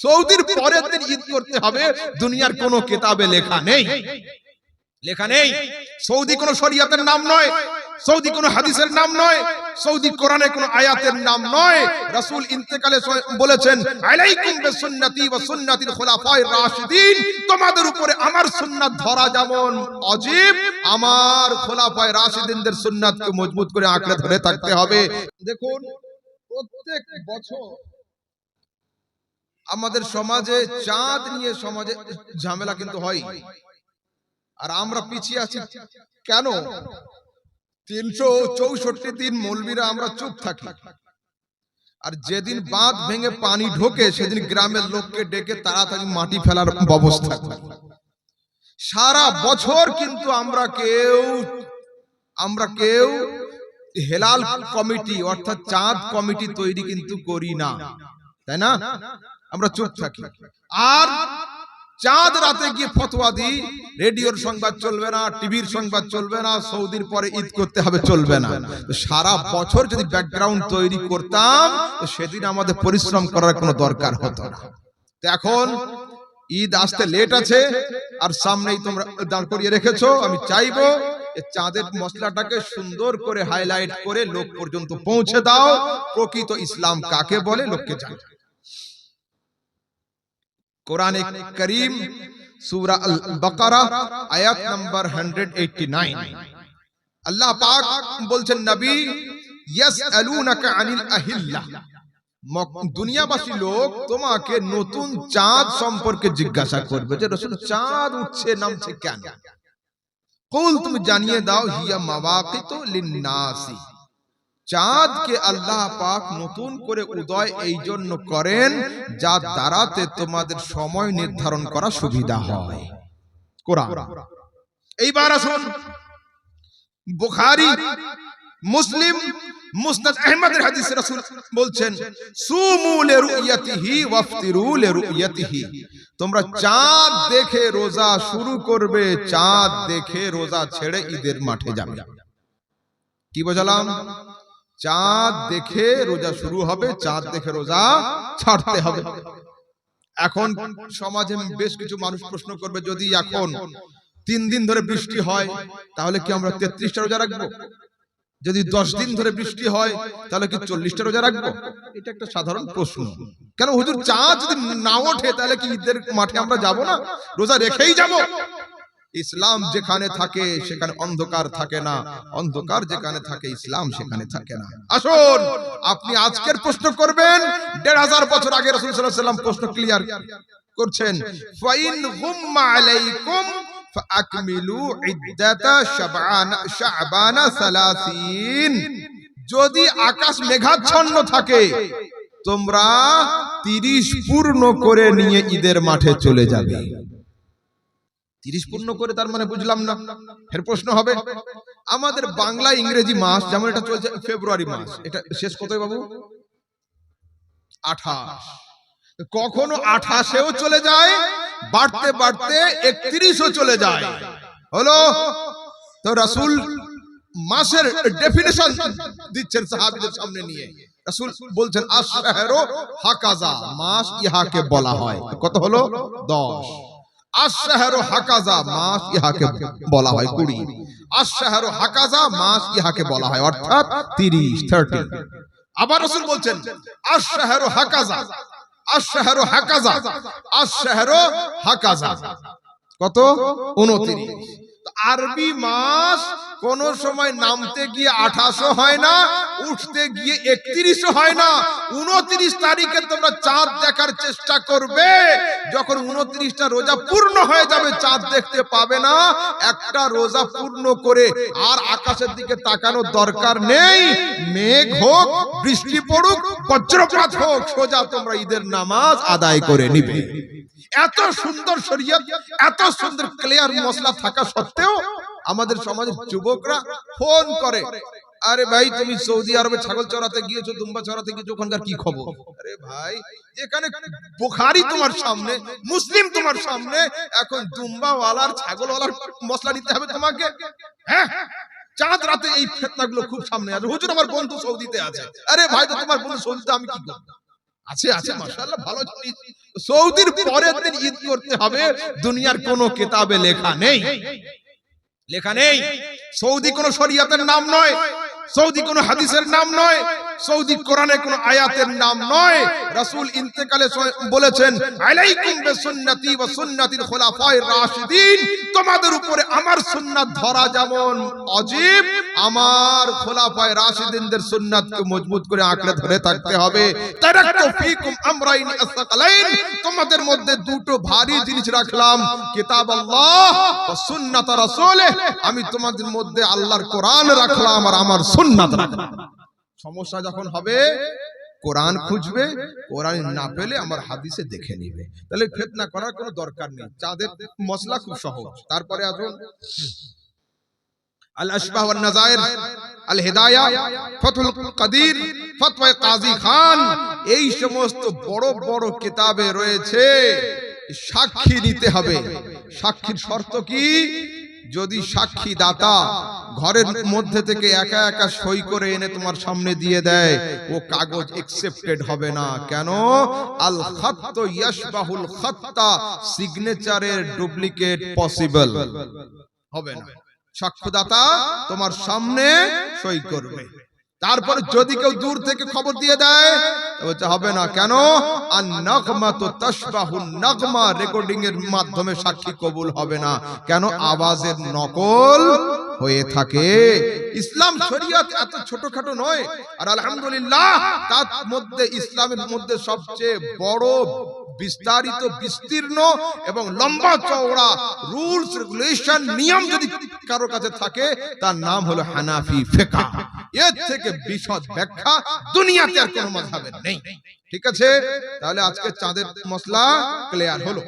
সৌদির পরের দিন ঈদ করতে হবে, দুনিয়ার কোনো কিতাবে লেখা নেই, লেখা নেই। সৌদি কোনো শরিয়তের নাম নয়, সৌদি কোনো হাদিসের নাম নয়, সৌদি কোরআনে কোনো আয়াতের নাম নয়। রাসূল ইন্তেকালে বলেছেন, আলাইকুম বিসুন্নতি ওয়া সুন্নাতিল খুলাফায়ে রাশিদিন, তোমাদের উপরে আমার সুন্নাত ধরা যেমন ওয়াজিব, আমার খুলাফায়ে রাশিদিনদের সুন্নাতকে মজবুত করে আঁকড়ে ধরে থাকতে হবে। দেখুন, প্রত্যেক বছর আমাদের সমাজে চাঁদ নিয়ে সমাজে ঝামেলা কিন্তু হয়, আর আমরা পিছিয়ে আছি কেন? 364 দিন মৌলবীরা আমরা চুপ থাকি, আর যেদিন বাঁধ ভেঙে পানি ঢোকে সেদিন গ্রামের লোককে ডেকে তাড়াতাড়ি মাটি ফেলার ব্যবস্থা করি। সারা বছর কিন্তু আমরা কেউ হেলাল কমিটি অর্থাৎ চাঁদ কমিটি তৈরি কিন্তু করি না, তাই না? আমরা চুপ থাকি। আর চাঁদ রাতে গিয়ে ফতোয়া দিই, রেডিওর সংবাদ চলবে না, টিভির সংবাদ চলবে না, সৌদির পরে ঈদ করতে হবে চলবে না। তো সারা বছর যদি ব্যাকগ্রাউন্ড তৈরি করতাম তো সেদিন আমাদের পরিশ্রম করার কোনো দরকার হতো না। তো এখন ঈদ আসতে লেট আছে, আর সামনেই তোমরা দাঁড় করিয়ে রেখেছো। আমি চাইবো চাঁদের মশলাটাকে সুন্দর করে হাইলাইট করে লোক পর্যন্ত পৌঁছে দাও, প্রকৃত ইসলাম কাকে বলে লোককে জানাও। কোরআনে কারীম সূরা আল বাকারা আয়াত নাম্বার 189, আল্লাহ পাক বলছেন, নবী ইয়াসআলুনাকা আনিল আহিল্লাহ, দুনিয়াবাসী লোক তোমাকে নতুন চাঁদ সম্পর্কে জিজ্ঞাসা করবে যে রাসূল চাঁদ উঠছে নামছে কেন? কুল, তুমি জানিয়ে দাও, হিয়া মাওয়াকিতু লিন-নাসি, চাঁদকে আল্লাহ পাক নতুন করে উদয় এই জন্য করেন যা দ্বারাতে তোমাদের সময় নির্ধারণ করা সুবিধা হয়। কোরআন। এইবার আসুন বুখারী, মুসলিম, মুসনাদ আহমদের হাদিসে রাসূল বলছেন, সুমু লিরুয়াতিহি ওয়াফতিরু লিরুয়াতিহি, তোমরা চাঁদ দেখে রোজা শুরু করবে, চাঁদ দেখে রোজা ছেড়ে ঈদের মাঠে যাবে। কি বোঝালাম? চাঁদ দেখে রোজা শুরু হবে, চাঁদ দেখে রোজা ছাড়তে হবে। এখন সমাজে বেশ কিছু মানুষ প্রশ্ন করবে, যদি এখন 3 দিন ধরে বৃষ্টি হয় তাহলে কি আমরা 33টা রোজা রাখবো? যদি 10 দিন ধরে বৃষ্টি হয় তাহলে কি 40টা রোজা রাখবো? এটা একটা সাধারণ প্রশ্ন। কেন হুজুর, চাঁদ যদি না ওঠে তাহলে কি ঈদের মাঠে আমরা যাব না? রোজা রেখেই যাব? ইসলাম যেখানে থাকে সেখানে অন্ধকার থাকে না, অন্ধকার যেখানে থাকে ইসলাম সেখানে থাকে না। আসুন, আপনি আজকের প্রশ্ন করবেন, 1500 বছর আগে রাসূল সাল্লাল্লাহু আলাইহি ওয়াসাল্লাম প্রশ্ন ক্লিয়ার করছেন, ফাইন গুম্মা আলাইকুম ফাআকমিলু ইদ্দাতা শাবানা 30, যদি আকাশ মেঘাচ্ছন্ন থাকে তোমরা 30 পূর্ণ করে নিয়ে ঈদের মাঠে চলে যাবে। 30 পূর্ণ করে তার মানে বুঝলাম না। এর প্রশ্ন হবে, আমাদের বাংলা ইংরেজি মাস যেমন এটা চলছে ফেব্রুয়ারি মাস, এটা শেষ কত বাবু? 28। কখনো 28এও চলে যায়, বাড়তে বাড়তে 31ও চলে যায়। হলো তো রাসূল মাসের ডেফিনিশন দিচ্ছেন সাহাবীদের সামনে নিয়ে। রাসূল বলছেন, আশ-শাহরু হাকাযা, মাস ইহাকে বলা হয়। কত হলো? 10। আশ-শাহরু হাকাযা, মাস ইহাকে বলা হয় 20। আশ-শাহরু হাকাযা, মাস ইহাকে বলা হয় অর্থাৎ 30। আবার রাসূল বলছেন, আশ-শাহরু হাকাযা, আশ-শাহরু হাকাযা, আশ-শাহরু হাকাযা, কত? 29। আরবি মাস কোন সময় নামতে গিয়ে 28 হয় না, উঠতে গিয়ে 31 হয় না। 29 তারিখে তোমরা চাঁদ দেখার চেষ্টা করবে, যখন 29টা রোজা পূর্ণ হয়ে যাবে চাঁদ দেখতে পাবে না। একটা রোজা পূর্ণ করে আর আকাশের দিকে তাকানোর দরকার নেই। মেঘ হোক, বৃষ্টি পড়ুক, বজ্রপাত হোক, সোজা তোমরা ঈদের নামাজ আদায় করে নিবে। এত সুন্দর শরীয়ত, এত সুন্দর ক্লিয়ার মশলা থাকা সত্ত্বেও আমাদের সমাজের যুবকরা ফোন করে, আরে ভাই তুমি সৌদি আরবে ছাগল চড়াতে গিয়েছো, দুম্বা চড়াতে গিয়েছো, ওখানকার কি খবর? আরে ভাই, যেখানে বুখারী তোমার সামনে, মুসলিম তোমার সামনে, এখন দুম্বা ওয়ালার ছাগল ওয়ালার মশলা নিতে হবে তোমাকে? হ্যাঁ, চাঁদ রাতে এই ফিতনাগুলো খুব সামনে আছে। হুজুর আমার বন্ধু সৌদিতে আছে। আরে ভাই, তো তোমার বন্ধু সৌদিতে, আমি কি করব? আছে আছে মাশাআল্লাহ, ভালো জিনিস, সৌদির পরের দিন ঈদ করতে হবে, দুনিয়ার কোনো কিতাবে লেখা নেই, লেখা নেই। সৌদি কোনো শরিয়তের নাম নয়, সৌদি কোনো হাদিসের নাম নয়, সৌদি কোরআনে কোনো আয়াতের নাম নয়। রাসূল ইন্তেকালে বলেছেন, আলাইকুম বিসুন্নতি ওয়া সুন্নাতিল খুলাফায়ে রাশিদিন, তোমাদের উপরে আমার সুন্নাত ধরা যেমন ওয়াজিব, আমার খুলাফায়ে রাশিদিনদের সুন্নাতকে মজবুত করে আঁকড়ে ধরে থাকতে হবে। তারাকতু ফীকুম আমরাইন আসসাকালাইন, তোমাদের মধ্যে দুটো ভারী জিনিস রাখলাম, কিতাব আল্লাহ ওয়া সুন্নাত রাসূলিহ, আমি তোমাদের মধ্যে আল্লাহর কোরআন রাখলাম আর আমার সুন্নাত রাখলাম। সমস্যা যখন হবে কোরআন খুঁজবে, কোরআন না পেলে আমার হাদিসে দেখে নিবে, তাহলে ফিতনা করার কোনো দরকার নেই। চাঁদের মশলা খুব সহজ। তারপরে আসুন আল আশবাহ ওয়ান নাযাইর, আল হিদায়া, ফাতহুল কাদির, ফতওয়া কাজী খান, এই সমস্ত বড় বড় কিতাবে রয়েছে সাক্ষী দিতে হবে। সাক্ষীর শর্ত কি? যদি সাক্ষী দাতা ঘরের মধ্যে থেকে একা একা সই করে এনে তোমার সামনে দিয়ে দেয়, ও কাগজ একসেপ্টেড হবে না। কেন? আল খাত্তু ইয়াশবাহুল খাত্তা, সিগনেচারের ডুপ্লিকেট পসিবল হবে না। সাক্ষ্যদাতা তোমার সামনে সই করবে, তারপরে যদি কেউ দূর থেকে খবর দিয়ে দেয় বলতে হবে না। কেন? আন নাগমাতু তাশবাহুন নাগমা, রেকর্ডিং এর মাধ্যমে সাক্ষী কবুল হবে না। কেন? আওয়াজের নকল হয়ে থাকে। ইসলাম শরীয়ত এত ছোটখাটো নয়, আর আলহামদুলিল্লাহ তার মধ্যে ইসলামের মধ্যে সবচেয়ে বড় বিস্তারিত বিস্তীর্ণ এবং লম্বা চওড়া রুলস রেগুলেশন নিয়ম যদি কারো কাছে থাকে তার নাম হলো হানাফি ফিকহ। এর থেকে বিশদ ব্যাখ্যা দুনিয়াতে আর কোনো মাযহাবের নেই। ঠিক আছে, তাহলে আজকে চাঁদের মসলা ক্লিয়ার হলো।